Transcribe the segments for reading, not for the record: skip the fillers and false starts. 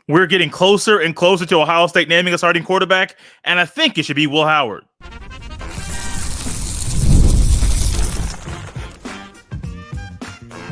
We're getting closer and closer to Ohio State naming a starting quarterback, and I think it should be Will Howard.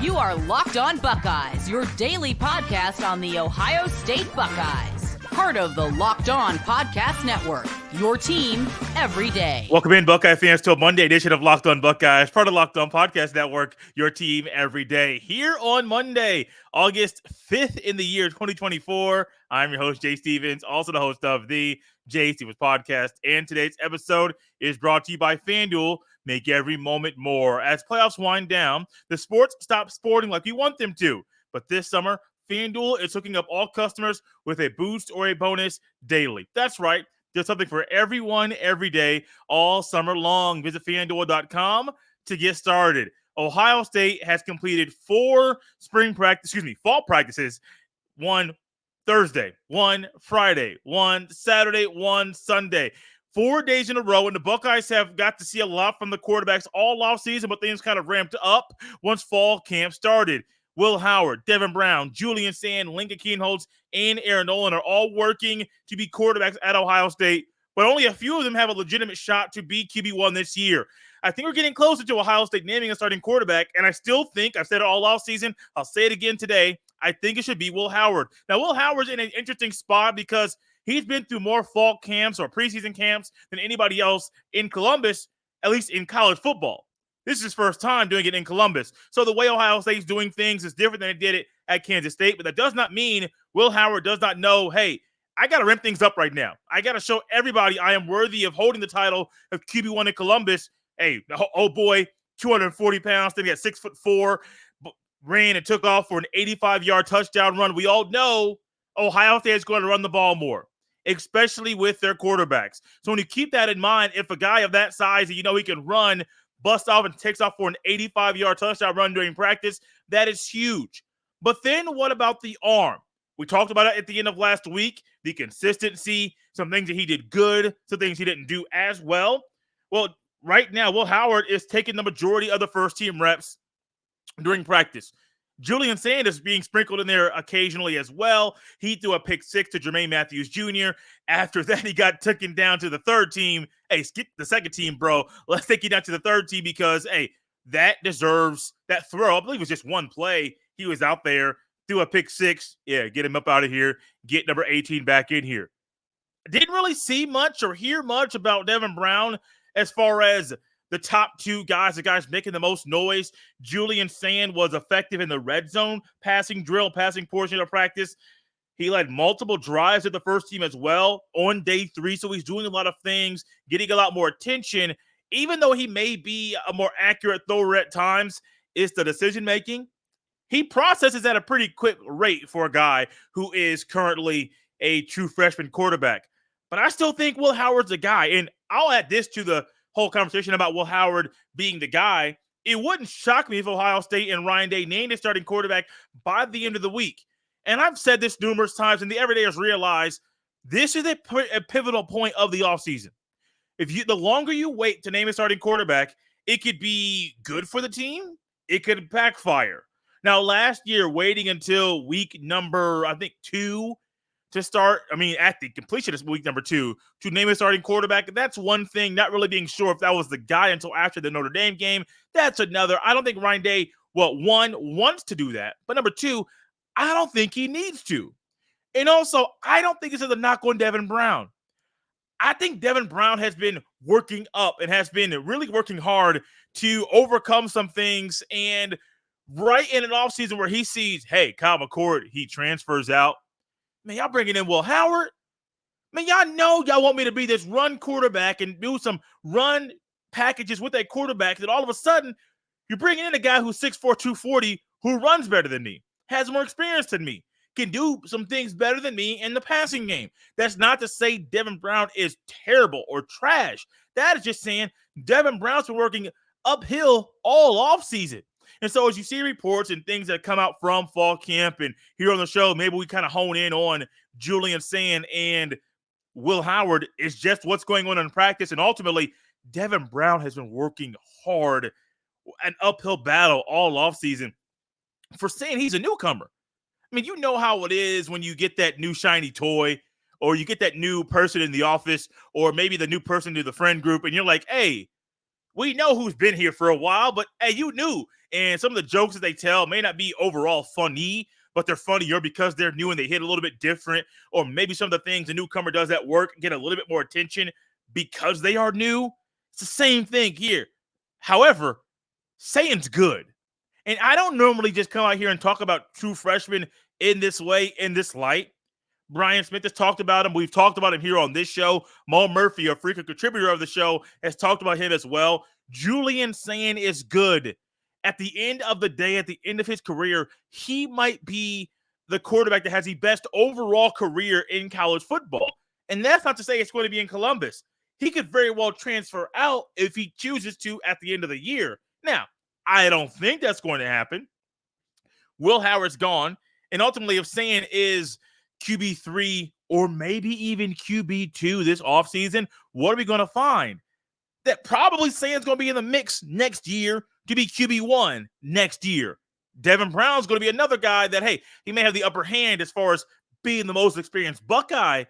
You are Locked On Buckeyes, your daily podcast on the Ohio State Buckeyes. Part of the Locked On Podcast Network, your team every day. Welcome in, Buckeye fans, to a Monday edition of Locked On Buckeyes, part of Locked On Podcast Network, your team every day. Here on Monday, August 5th in the year 2024, I'm your host, Jay Stevens, also the host of the Jay Stevens Podcast, and today's episode is brought to you by FanDuel. Make every moment more. As playoffs wind down, the sports stop sporting like you want them to, but this summer, FanDuel is hooking up all customers with a boost or a bonus daily. That's right. There's something for everyone every day all summer long. Visit FanDuel.com to get started. Ohio State has completed 4 fall practices, 1 Thursday, 1 Friday, 1 Saturday, 1 Sunday. 4 days in a row, and the Buckeyes have got to see a lot from the quarterbacks all offseason, but things kind of ramped up once fall camp started. Will Howard, Devin Brown, Julian Sayin, Lincoln Kienholz, and Aaron Nolan are all working to be quarterbacks at Ohio State, but only a few of them have a legitimate shot to be QB1 this year. I think we're getting closer to Ohio State naming a starting quarterback, and I still think, I've said it all offseason, I'll say it again today, I think it should be Will Howard. Now, Will Howard's in an interesting spot because he's been through more fall camps or preseason camps than anybody else in Columbus, at least in college football. This is his first time doing it in Columbus. So the way Ohio State's doing things is different than it did it at Kansas State, but that does not mean Will Howard does not know, hey, I got to ramp things up right now. I got to show everybody I am worthy of holding the title of QB1 in Columbus. Hey, oh boy, 240 pounds, then he got 6'4", ran and took off for an 85-yard touchdown run. We all know Ohio State is going to run the ball more, especially with their quarterbacks. So when you keep that in mind, if a guy of that size that you know he can run, busts off and takes off for an 85-yard touchdown run during practice, that is huge. But then what about the arm? We talked about it at the end of last week, the consistency, some things that he did good, some things he didn't do as well. Well, right now, Will Howard is taking the majority of the first-team reps during practice. Julian Sayin is being sprinkled in there occasionally as well. He threw a pick 6 to Jermaine Matthews Jr. After that, he got taken down to the third team. Hey, skip the second team, bro. Let's take you down to the third team because, hey, that deserves that throw. I believe it was just one play. He was out there, threw a pick 6. Yeah, get him up out of here. Get number 18 back in here. Didn't really see much or hear much about Devin Brown as far as the top 2 guys, the guys making the most noise. Julian Sayin was effective in the red zone passing portion of practice. He led multiple drives at the first team as well on day 3, so he's doing a lot of things, getting a lot more attention. Even though he may be a more accurate thrower at times, it's the decision-making. He processes at a pretty quick rate for a guy who is currently a true freshman quarterback. But I still think Will Howard's a guy, and I'll add this to the whole conversation about Will Howard being the guy. It wouldn't shock me if Ohio State and Ryan Day named a starting quarterback by the end of the week. And I've said this numerous times, and the everydayers realize this is a pivotal point of the offseason. The longer you wait to name a starting quarterback, it could be good for the team. It could backfire. Now, last year, waiting until week number, 2 to start, at the completion of week number 2, to name a starting quarterback, that's one thing. Not really being sure if that was the guy until after the Notre Dame game, that's another. I don't think Ryan Day, one, wants to do that, but number 2, I don't think he needs to. And also, I don't think this is a knock on Devin Brown. I think Devin Brown has been working up and has been really working hard to overcome some things, and right in an offseason where he sees, hey, Kyle McCord, he transfers out. Man, y'all bringing in Will Howard? Man, y'all know y'all want me to be this run quarterback and do some run packages with that quarterback. That all of a sudden, you're bringing in a guy who's 6'4", 240, who runs better than me, has more experience than me, can do some things better than me in the passing game. That's not to say Devin Brown is terrible or trash. That is just saying Devin Brown's been working uphill all offseason. And so as you see reports and things that come out from fall camp and here on the show, maybe we kind of hone in on Julian Sayin and Will Howard is just what's going on in practice. And ultimately, Devin Brown has been working hard, an uphill battle all offseason for saying he's a newcomer. I mean, you know how it is when you get that new shiny toy, or you get that new person in the office, or maybe the new person to the friend group, and you're like, hey, we know who's been here for a while, but hey, you knew. And some of the jokes that they tell may not be overall funny, but they're funnier because they're new and they hit a little bit different. Or maybe some of the things a newcomer does at work get a little bit more attention because they are new. It's the same thing here. However, Sayin's good. And I don't normally just come out here and talk about true freshmen in this way, in this light. Brian Smith has talked about him. We've talked about him here on this show. Mo Murphy, a frequent contributor of the show, has talked about him as well. Julian Sayin is good. At the end of the day, at the end of his career, he might be the quarterback that has the best overall career in college football. And that's not to say it's going to be in Columbus. He could very well transfer out if he chooses to at the end of the year. Now, I don't think that's going to happen. Will Howard's gone. And ultimately, if Sayin is QB3 or maybe even QB2 this offseason, what are we going to find? That probably Sayin's going to be in the mix next year to be QB1 next year. Devin Brown's going to be another guy that, hey, he may have the upper hand as far as being the most experienced Buckeye,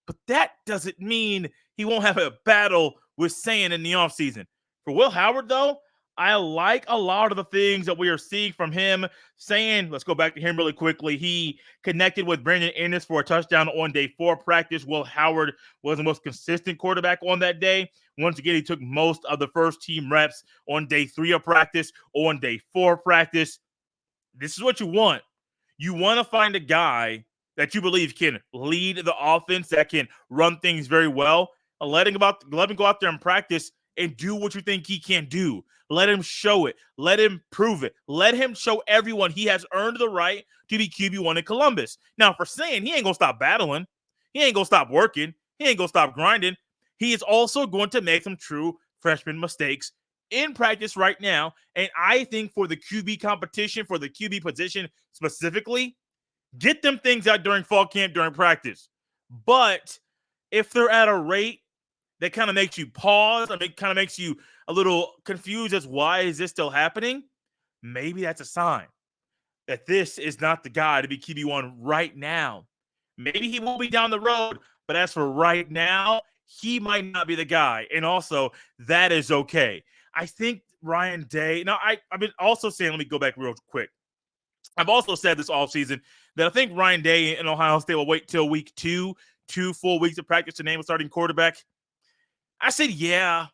but that doesn't mean he won't have a battle with Sayin in the offseason. For Will Howard, though, I like a lot of the things that we are seeing from him. Sayin, let's go back to him really quickly. He connected with Brandon Ennis for a touchdown on day 4 practice. Will Howard was the most consistent quarterback on that day. Once again, he took most of the first team reps on day 3 of practice, on day 4 practice. This is what you want. You want to find a guy that you believe can lead the offense, that can run things very well. Let him go out there and practice and do what you think he can do. Let him show it. Let him prove it. Let him show everyone he has earned the right to be QB1 in Columbus. Now, for Sayin, he ain't going to stop battling. He ain't going to stop working. He ain't going to stop grinding. He is also going to make some true freshman mistakes in practice right now. And I think for the QB competition, for the QB position specifically, get them things out during fall camp, during practice. But if they're at a rate that kind of makes you pause, and it kind of makes you a little confused as why is this still happening, maybe that's a sign that this is not the guy to be QB1 right now. Maybe he will be down the road, but as for right now, he might not be the guy. And also, that is okay. I think Ryan Day, now I've been also saying, let me go back real quick. I've also said this offseason that I think Ryan Day in Ohio State will wait till week 2 full weeks of practice to name a starting quarterback. I said, yeah,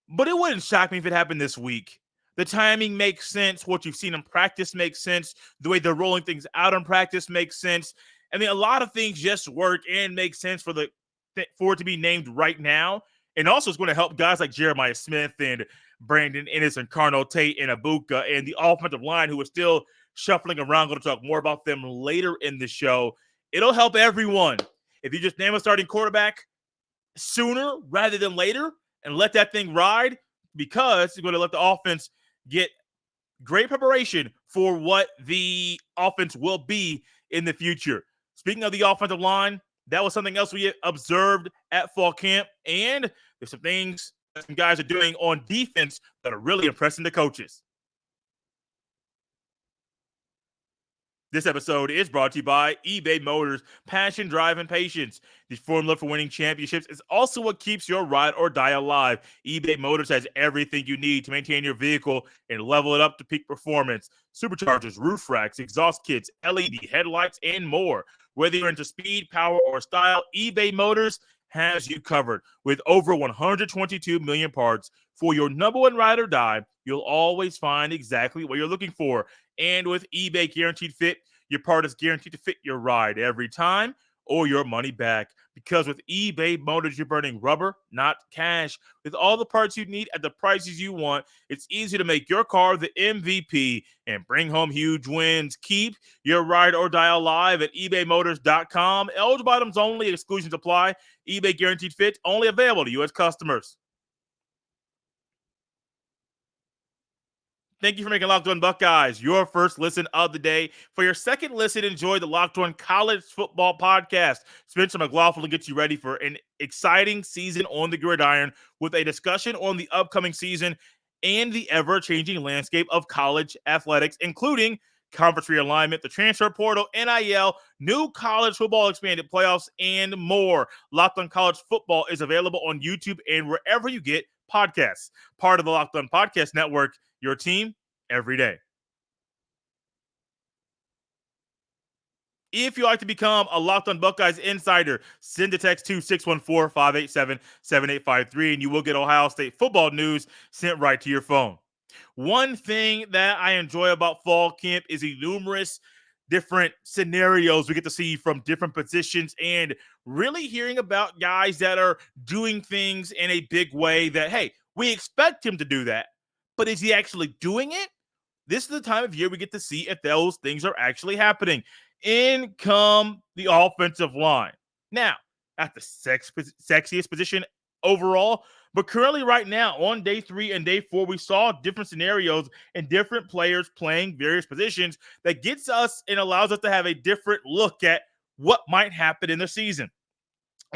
but it wouldn't shock me if it happened this week. The timing makes sense. What you've seen in practice makes sense. The way they're rolling things out in practice makes sense. I mean, a lot of things just work and make sense for it to be named right now. And also, it's going to help guys like Jeremiah Smith and Brandon Ennis and Carnell Tate and Abuka and the offensive line who are still shuffling around. Going to talk more about them later in the show. It'll help everyone. If you just name a starting quarterback sooner rather than later and let that thing ride, because you're going to let the offense get great preparation for what the offense will be in the future. Speaking of the offensive line, that was something else we observed at fall camp, and there's some things that some guys are doing on defense that are really impressing the coaches. This episode is brought to you by eBay Motors. Passion, drive, and patience. The formula for winning championships is also what keeps your ride or die alive. eBay Motors has everything you need to maintain your vehicle and level it up to peak performance. Superchargers, roof racks, exhaust kits, LED headlights, and more. Whether you're into speed, power, or style, eBay Motors has you covered. With over 122 million parts for your number one ride or die, you'll always find exactly what you're looking for. And with eBay Guaranteed Fit, your part is guaranteed to fit your ride every time or your money back. Because with eBay Motors, you're burning rubber, not cash. With all the parts you need at the prices you want, it's easy to make your car the MVP and bring home huge wins. Keep your ride or die alive at ebaymotors.com. Eligible items only. Exclusions apply. eBay Guaranteed Fit only available to U.S. customers. Thank you for making Locked On Buckeyes your first listen of the day. For your second listen, enjoy the Locked On College Football Podcast. Spencer McLaughlin gets you ready for an exciting season on the gridiron with a discussion on the upcoming season and the ever-changing landscape of college athletics, including conference realignment, the transfer portal, NIL, new college football expanded playoffs, and more. Locked On College Football is available on YouTube and wherever you get podcasts. Part of the Locked On Podcast Network, your team every day. If you'd like to become a Locked On Buckeyes insider, send a text to 614-587-7853, and you will get Ohio State football news sent right to your phone. One thing that I enjoy about fall camp is the numerous different scenarios we get to see from different positions and really hearing about guys that are doing things in a big way that, hey, we expect him to do that, but is he actually doing it? This is the time of year we get to see if those things are actually happening. In come the offensive line. Now, at the sexiest position overall, but currently right now on day 3 and day 4, we saw different scenarios and different players playing various positions that gets us and allows us to have a different look at what might happen in the season.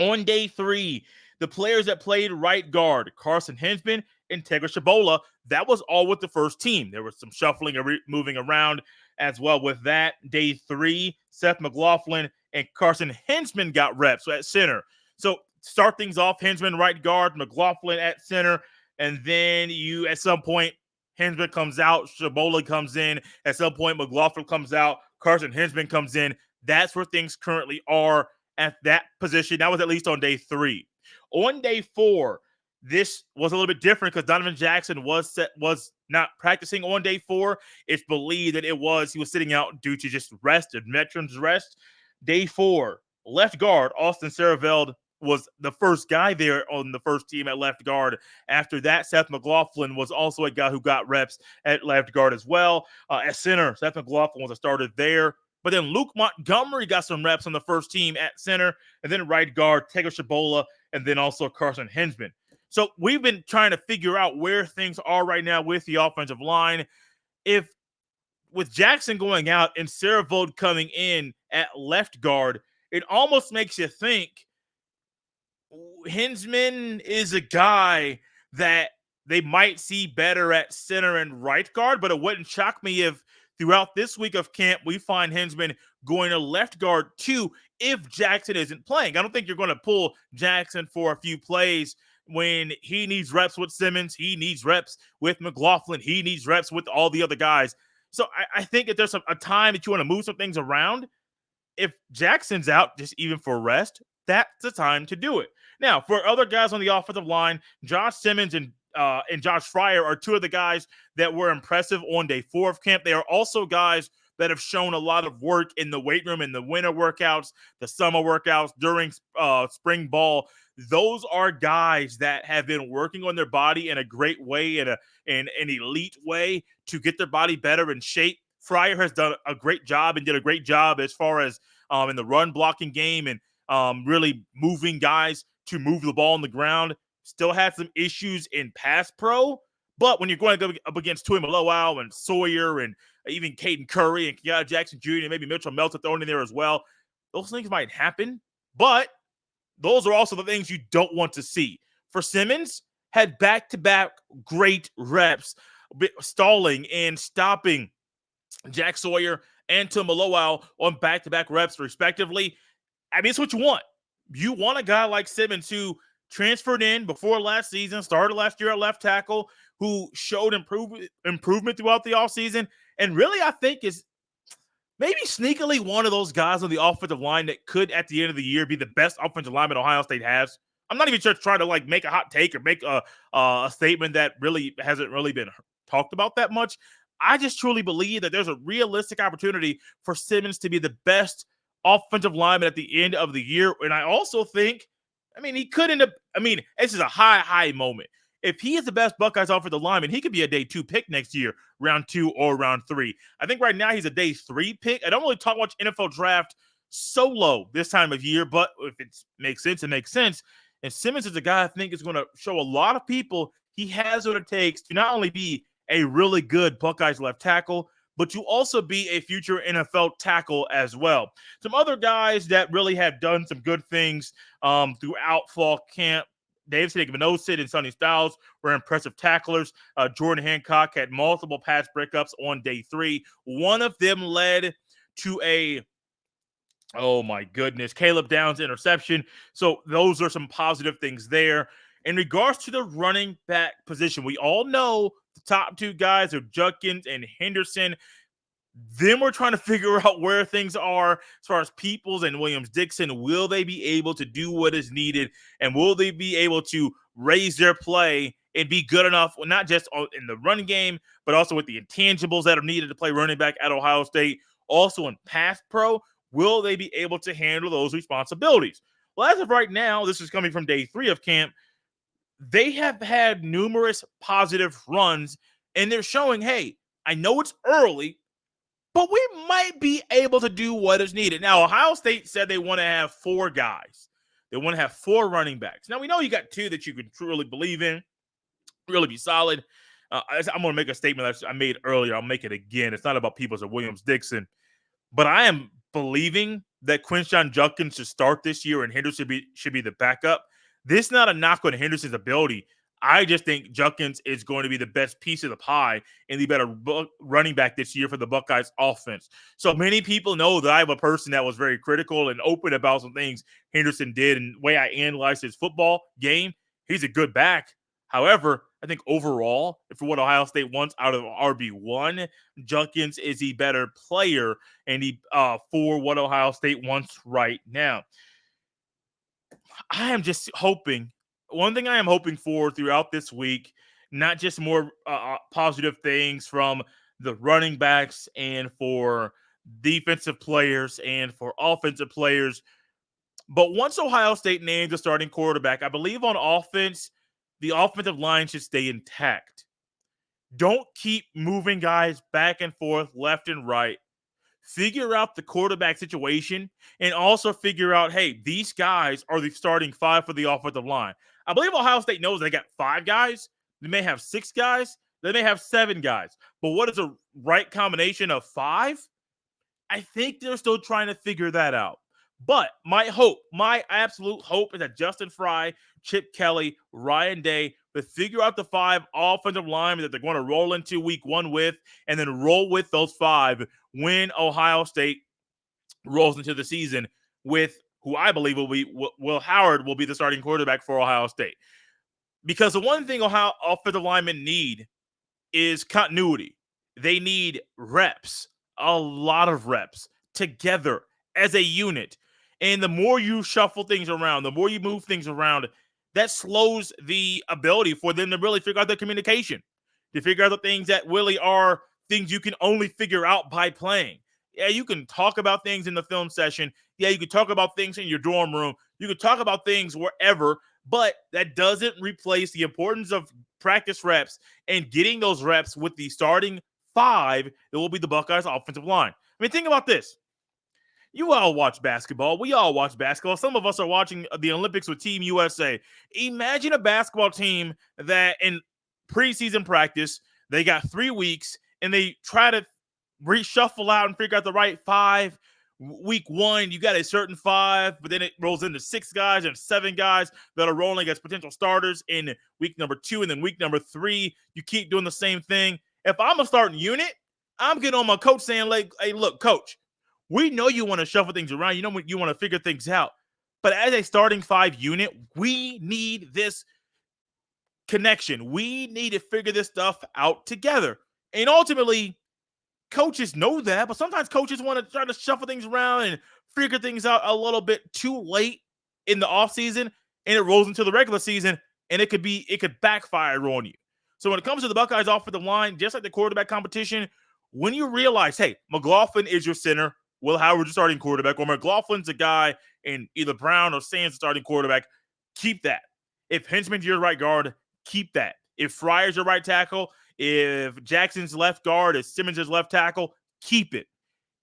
On day 3, the players that played right guard, Carson Hinsman and Tegra Shabola, that was all with the first team. There was some shuffling and moving around as well with that. Day 3, Seth McLaughlin and Carson Hinsman got reps at center. So start things off, Hinsman right guard, McLaughlin at center, and then you at some point, Hinsman comes out, Shabola comes in. At some point, McLaughlin comes out, Carson Hinsman comes in. That's where things currently are at that position. That was at least on day 3. On day 4, this was a little bit different because Donovan Jackson was not practicing on day 4. It's believed that he was sitting out due to just rest and veterans rest. Day 4, left guard Austin Saraveld was the first guy there on the first team at left guard. After that, Seth McLaughlin was also a guy who got reps at left guard as well. At center, Seth McLaughlin was a starter there. But then Luke Montgomery got some reps on the first team at center, and then right guard, Tegra Shabola, and then also Carson Hinsman. So we've been trying to figure out where things are right now with the offensive line. If with Jackson going out and Saraveld coming in at left guard, it almost makes you think Hinsman is a guy that they might see better at center and right guard, but it wouldn't shock me if throughout this week of camp, we find Hinsman going to left guard too if Jackson isn't playing. I don't think you're going to pull Jackson for a few plays when he needs reps with Simmons. He needs reps with McLaughlin. He needs reps with all the other guys. So I think if there's a time that you want to move some things around, if Jackson's out just even for rest, that's the time to do it. Now, for other guys on the offensive line, Josh Simmons and Josh Fryer are two of the guys that were impressive on day 4 of camp. They are also guys that have shown a lot of work in the weight room, in the winter workouts, the summer workouts, during spring ball. Those are guys that have been working on their body in a great way, in an elite way to get their body better in shape. Fryer has done a great job and did a great job as far as in the run blocking game and really moving guys to move the ball on the ground. Still had some issues in pass pro, but when you're going to go up against Tui Malowau and Sawyer and even Caden Curry and Keanu Jackson Jr. and maybe Mitchell Melton thrown in there as well, those things might happen, but those are also the things you don't want to see. For Simmons, had back-to-back great reps, stalling and stopping Jack Sawyer and Tui Malowau on back-to-back reps, respectively. I mean, it's what you want. You want a guy like Simmons who transferred in before last season, started last year at left tackle, who showed improvement throughout the offseason, and really I think is maybe sneakily one of those guys on the offensive line that could, at the end of the year, be the best offensive lineman Ohio State has. I'm not even just trying to make a hot take or make a statement that really hasn't really been talked about that much. I just truly believe that there's a realistic opportunity for Simmons to be the best offensive lineman at the end of the year. And I also think, he could end up, this is a high moment. If he is the best Buckeyes offensive lineman, he could be a day 2 pick next year, round 2 or round 3. I think right now he's a day 3 pick. I don't really talk much NFL draft solo this time of year, but if it makes sense, it makes sense. And Simmons is a guy I think is going to show a lot of people he has what it takes to not only be a really good Buckeyes left tackle, but to also be a future NFL tackle as well. Some other guys that really have done some good things throughout fall camp, Davidson Igbenogsid and Sonny Styles were impressive tacklers. Jordan Hancock had multiple pass breakups on day 3. One of them led to oh my goodness, Caleb Downs interception. So those are some positive things there. In regards to the running back position, we all know the top 2 guys are Judkins and Henderson. Then we're trying to figure out where things are as far as Peoples and Williams-Dixon. Will they be able to do what is needed? And will they be able to raise their play and be good enough, not just in the running game, but also with the intangibles that are needed to play running back at Ohio State? Also in pass pro, will they be able to handle those responsibilities? Well, as of right now, this is coming from day 3 of camp. They have had numerous positive runs, and they're showing, hey, I know it's early, but we might be able to do what is needed. Now, Ohio State said they want to have 4 guys. They want to have 4 running backs. Now, we know you got 2 that you can truly believe in, really be solid. I'm going to make a statement that I made earlier. I'll make it again. It's not about Peoples or Williams-Dixon, but I am believing that Quinshon Judkins should start this year and Henderson should be the backup. This is not a knock on Henderson's ability. I just think Judkins is going to be the best piece of the pie and the better running back this year for the Buckeyes offense. So many people know that I have a person that was very critical and open about some things Henderson did and the way I analyzed his football game. He's a good back. However, I think overall, for what Ohio State wants out of RB1, Judkins is the better player and for what Ohio State wants right now. I am just hoping. One thing I am hoping for throughout this week, not just more positive things from the running backs and for defensive players and for offensive players, but once Ohio State names a starting quarterback, I believe on offense, the offensive line should stay intact. Don't keep moving guys back and forth, left and right. Figure out the quarterback situation and also figure out, hey, these guys are the starting 5 for the offensive line. I believe Ohio State knows they got 5 guys. They may have 6 guys. They may have 7 guys. But what is a right combination of 5? I think they're still trying to figure that out. But my absolute hope is that Justin Fry, Chip Kelly, Ryan Day will figure out the 5 offensive linemen that they're going to roll into week 1 with, and then roll with those 5 when Ohio State rolls into the season with who I believe will be Will Howard will be the starting quarterback for Ohio State. Because the one thing Ohio offensive linemen need is continuity. They need reps, a lot of reps together as a unit. And the more you shuffle things around, the more you move things around, that slows the ability for them to really figure out their communication, to figure out the things that really are things you can only figure out by playing. Yeah, you can talk about things in the film session. Yeah, you can talk about things in your dorm room. You can talk about things wherever, but that doesn't replace the importance of practice reps and getting those reps with the starting 5 that will be the Buckeyes offensive line. I mean, think about this. You all watch basketball. We all watch basketball. Some of us are watching the Olympics with Team USA. Imagine a basketball team that in preseason practice, they got 3 weeks and they try to reshuffle out and figure out the right 5. Week 1, you got a certain 5, but then it rolls into 6 guys and 7 guys that are rolling as potential starters in week number 2, and then week number 3, you keep doing the same thing. If I'm a starting unit, I'm getting on my coach saying, like, hey, look, coach, we know you want to shuffle things around. You know you want to figure things out. But as a starting 5 unit, we need this connection. We need to figure this stuff out together. And ultimately, coaches know that, but sometimes coaches want to try to shuffle things around and figure things out a little bit too late in the offseason, and it rolls into the regular season, and it could backfire on you. So when it comes to the Buckeyes offensive line, just like the quarterback competition, when you realize, hey, McLaughlin is your center, Will Howard's your starting quarterback, or McLaughlin's a guy and either Brown or Sands starting quarterback, keep that. If Henchman's your right guard, keep that. If Fryer's your right tackle, if Jackson's left guard, if Simmons is left tackle, keep it.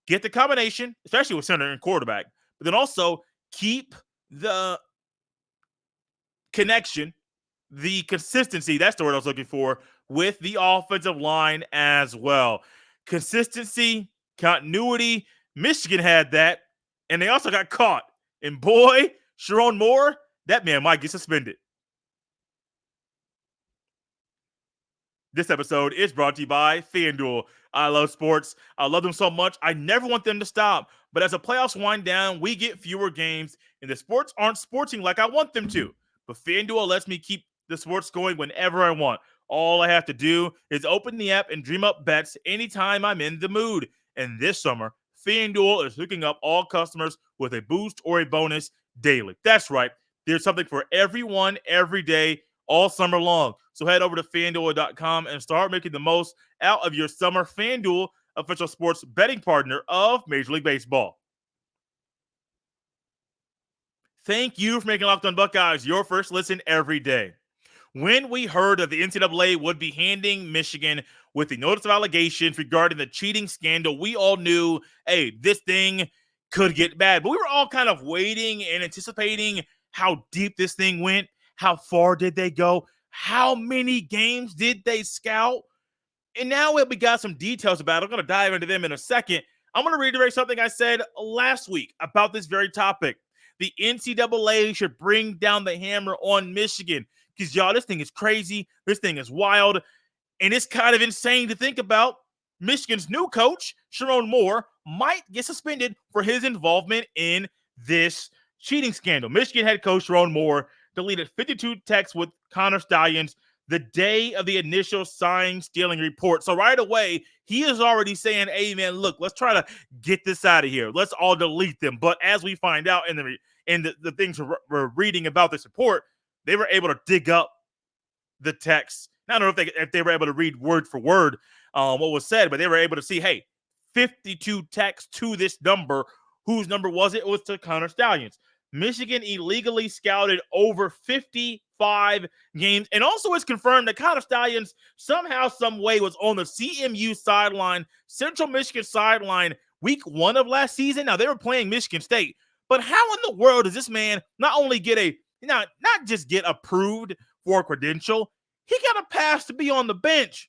Get the combination, especially with center and quarterback, but then also keep the connection, the consistency, that's the word I was looking for, with the offensive line as well. Consistency, continuity. Michigan had that, and they also got caught. And boy, Sharon Moore, that man might get suspended. This episode is brought to you by FanDuel. I love sports. I love them so much. I never want them to stop. But as the playoffs wind down, we get fewer games, and the sports aren't sporting like I want them to. But FanDuel lets me keep the sports going whenever I want. All I have to do is open the app and dream up bets anytime I'm in the mood. And this summer, FanDuel is hooking up all customers with a boost or a bonus daily. That's right. There's something for everyone every day, all summer long. So head over to FanDuel.com and start making the most out of your summer. FanDuel, official sports betting partner of Major League Baseball. Thank you for making Locked On Buckeyes your first listen every day. When we heard that the NCAA would be handing Michigan with the notice of allegations regarding the cheating scandal, we all knew, hey, this thing could get bad. But we were all kind of waiting and anticipating how deep this thing went. How far did they go? How many games did they scout? And now we got some details about it. I'm going to dive into them in a second. I'm going to reiterate something I said last week about this very topic. The NCAA should bring down the hammer on Michigan because, y'all, this thing is crazy. This thing is wild. And it's kind of insane to think about. Michigan's new coach, Sharon Moore, might get suspended for his involvement in this cheating scandal. Michigan head coach Sharon Moore deleted 52 texts with Connor Stallions the day of the initial sign stealing report. So right away, he is already saying, hey, man, look, let's try to get this out of here. Let's all delete them. But as we find out in the things we're reading about this report, they were able to dig up the text. I don't know if they were able to read word for word what was said, but they were able to see, hey, 52 texts to this number. Whose number was it? It was to Connor Stallions. Michigan illegally scouted over 55 games. And also it's confirmed that Connor Stallions somehow, some way was on the CMU sideline, Central Michigan sideline, week 1 of last season. Now, they were playing Michigan State. But how in the world does this man not only get not just get approved for a credential, he got a pass to be on the bench?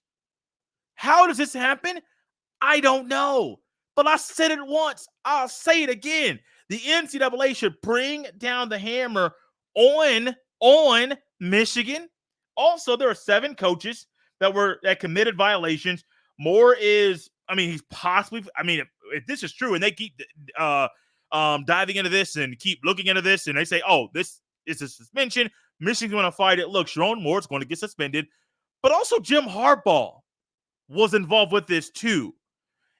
How does this happen? I don't know. But I said it once. I'll say it again. The NCAA should bring down the hammer on Michigan. Also, there are 7 coaches that committed violations. Moore is, he's possibly, if this is true and they keep diving into this and keep looking into this and they say, oh, this is a suspension, Michigan's going to fight it. Look, Sharon Moore's going to get suspended. But also Jim Harbaugh was involved with this too.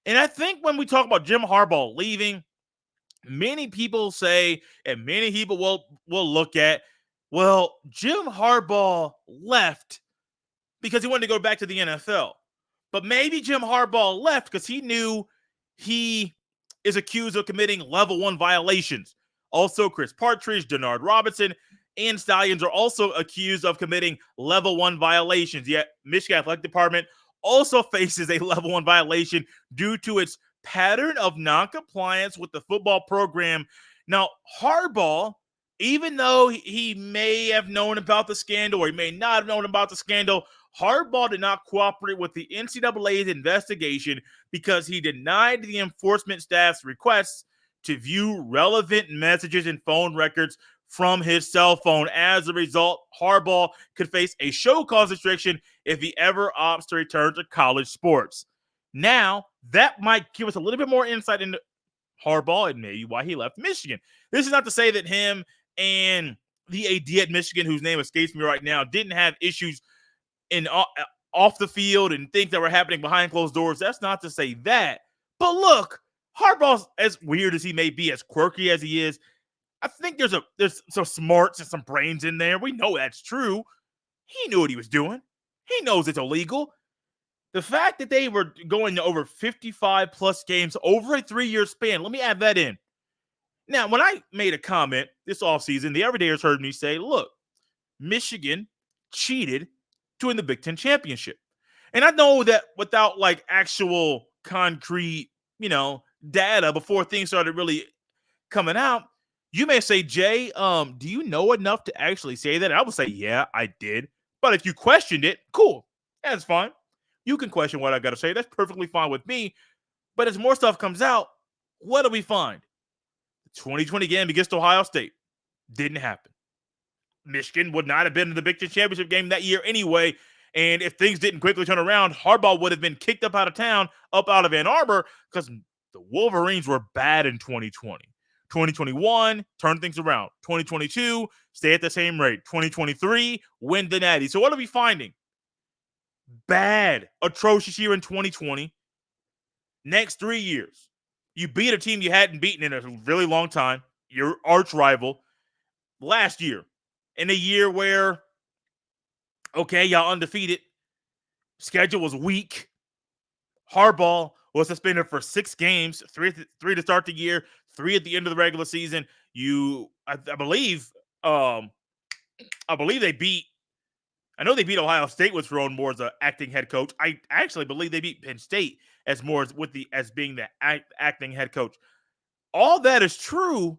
And I think when we talk about Jim Harbaugh leaving, many people say, and many people will look at, well, Jim Harbaugh left because he wanted to go back to the NFL. But maybe Jim Harbaugh left because he knew he is accused of committing level 1 violations. Also, Chris Partridge, Denard Robinson, and Stallions are also accused of committing level 1 violations. Yet Michigan Athletic Department also faces a level 1 violation due to its pattern of non-compliance with the football program. Now, Harbaugh, even though he may have known about the scandal or he may not have known about the scandal, Harbaugh did not cooperate with the NCAA's investigation because he denied the enforcement staff's requests to view relevant messages and phone records from his cell phone. As a result, Harbaugh could face a show cause restriction if he ever opts to return to college sports. Now, that might give us a little bit more insight into Harbaugh and maybe why he left Michigan. This is not to say that him and the AD at Michigan, whose name escapes me right now, didn't have issues in off the field and things that were happening behind closed doors. That's not to say that. But look, Harbaugh's, as weird as he may be, as quirky as he is, I think there's some smarts and some brains in there. We know that's true. He knew what he was doing. He knows it's illegal. The fact that they were going to over 55 plus games over a 3-year span, let me add that in. Now, when I made a comment this offseason, the Everydayers heard me say, look, Michigan cheated to win the Big Ten championship. And I know that without like actual concrete, data before things started really coming out, you may say, Jay, do you know enough to actually say that? And I would say, yeah, I did. But if you questioned it, cool. That's fine. You can question what I got to say. That's perfectly fine with me. But as more stuff comes out, what do we find? The 2020 game against Ohio State didn't happen. Michigan would not have been in the Big Ten championship game that year anyway. And if things didn't quickly turn around, Harbaugh would have been kicked up out of town, up out of Ann Arbor, because the Wolverines were bad in 2020. 2021, turn things around. 2022, stay at the same rate. 2023, win the Natty. So what are we finding? Bad, atrocious year in 2020. Next 3 years, you beat a team you hadn't beaten in a really long time, your arch rival. Last year, in a year where, okay, y'all undefeated, schedule was weak. Harbaugh was suspended for 6 games, three to start the year, 3 at the end of the regular season. I believe they beat. I know they beat Ohio State with Ron Moore as an acting head coach. I actually believe they beat Penn State as Moore as being the acting head coach. All that is true,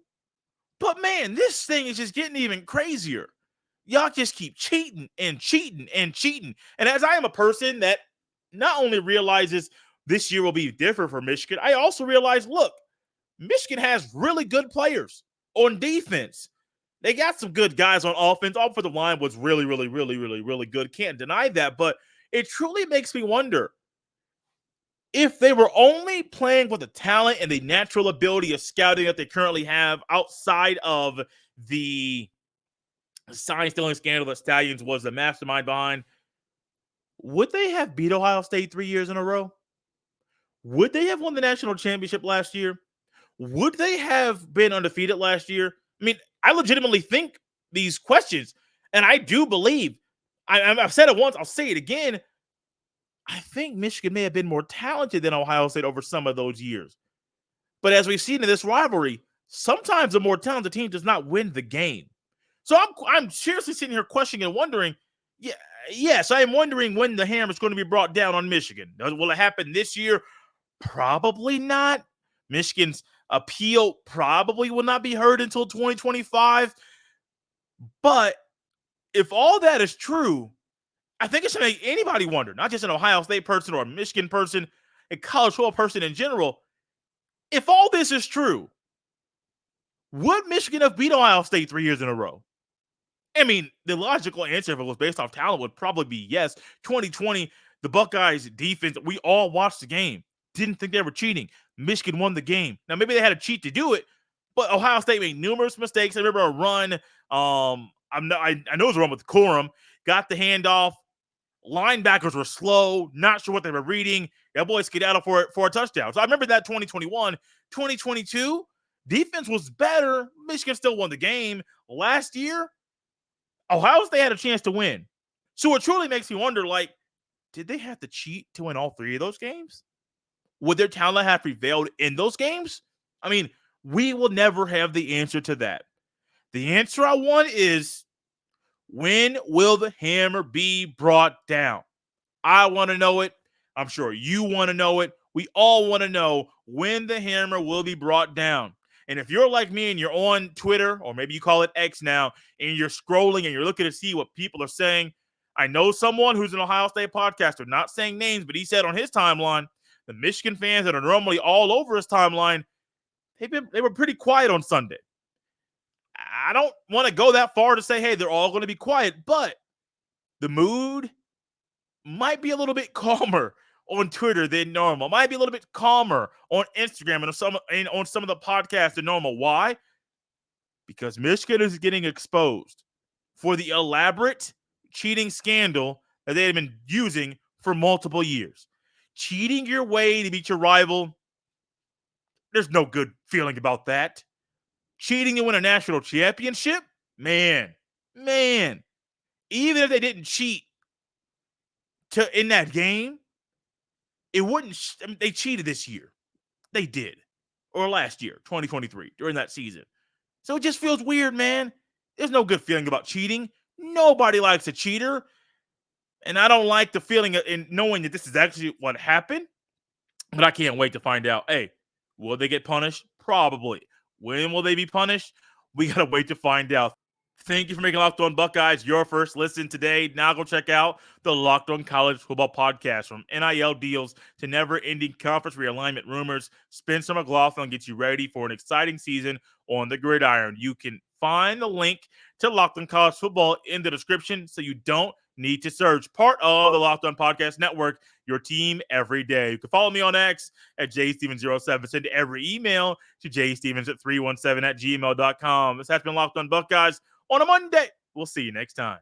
but man, this thing is just getting even crazier. Y'all just keep cheating and cheating and cheating. And as I am a person that not only realizes this year will be different for Michigan, I also realize, look, Michigan has really good players on defense. They got some good guys on offense. Offensive line was really, really, really, really, really good. Can't deny that. But it truly makes me wonder if they were only playing with the talent and the natural ability of scouting that they currently have outside of the sign-stealing scandal that Stallions was the mastermind behind, would they have beat Ohio State 3 years in a row? Would they have won the national championship last year? Would they have been undefeated last year? I mean, I legitimately think these questions, and I do believe, I've said it once, I'll say it again, I think Michigan may have been more talented than Ohio State over some of those years. But as we've seen in this rivalry, sometimes the more talented team does not win the game. So I'm seriously sitting here questioning and wondering, yes, I am wondering when the hammer is going to be brought down on Michigan. Will it happen this year? Probably not. Michigan's appeal probably will not be heard until 2025. But if all that is true, I think it should make anybody wonder, not just an Ohio State person or a Michigan person, a college football person in general. If all this is true, would Michigan have beat Ohio State 3 years in a row? I mean, the logical answer, if it was based off talent, would probably be yes. 2020, the Buckeyes defense, we all watched the game. Didn't think they were cheating. Michigan won the game. Now, maybe they had to cheat to do it, but Ohio State made numerous mistakes. I remember a run. I know it was a run with Corum. Got the handoff. Linebackers were slow. Not sure what they were reading. That boy skedaddled for a touchdown. So I remember that 2021. 2022, defense was better. Michigan still won the game. Last year, Ohio State had a chance to win. So it truly makes me wonder, like, did they have to cheat to win all 3 of those games? Would their talent have prevailed in those games? I mean, we will never have the answer to that. The answer I want is, when will the hammer be brought down? I want to know it. I'm sure you want to know it. We all want to know when the hammer will be brought down. And if you're like me and you're on Twitter, or maybe you call it X now, and you're scrolling and you're looking to see what people are saying, I know someone who's an Ohio State podcaster, not saying names, but he said on his timeline, the Michigan fans that are normally all over his timeline, they were pretty quiet on Sunday. I don't want to go that far to say, hey, they're all going to be quiet, but the mood might be a little bit calmer on Twitter than normal. Might be a little bit calmer on Instagram and on some of the podcasts than normal. Why? Because Michigan is getting exposed for the elaborate cheating scandal that they have been using for multiple years. Cheating your way to beat your rival, there's no good feeling about that. Cheating to win a national championship, man. Even if they didn't cheat in that game, it wouldn't. They cheated this year. They did. Or last year, 2023, during that season. So it just feels weird, man. There's no good feeling about cheating. Nobody likes a cheater. And I don't like the feeling in knowing that this is actually what happened. But I can't wait to find out. Hey, will they get punished? Probably. When will they be punished? We got to wait to find out. Thank you for making Locked On Buckeyes your first listen today. Now go check out the Locked On College Football Podcast. From NIL deals to never-ending conference realignment rumors, Spencer McLaughlin gets you ready for an exciting season on the gridiron. You can find the link to Locked On College Football in the description so you don't need to search. Part of the Locked On Podcast Network, your team every day. You can follow me on X at jstevens07. Send every email to jstevens317 at gmail.com. This has been Locked On Buckeyes on a Monday. We'll see you next time.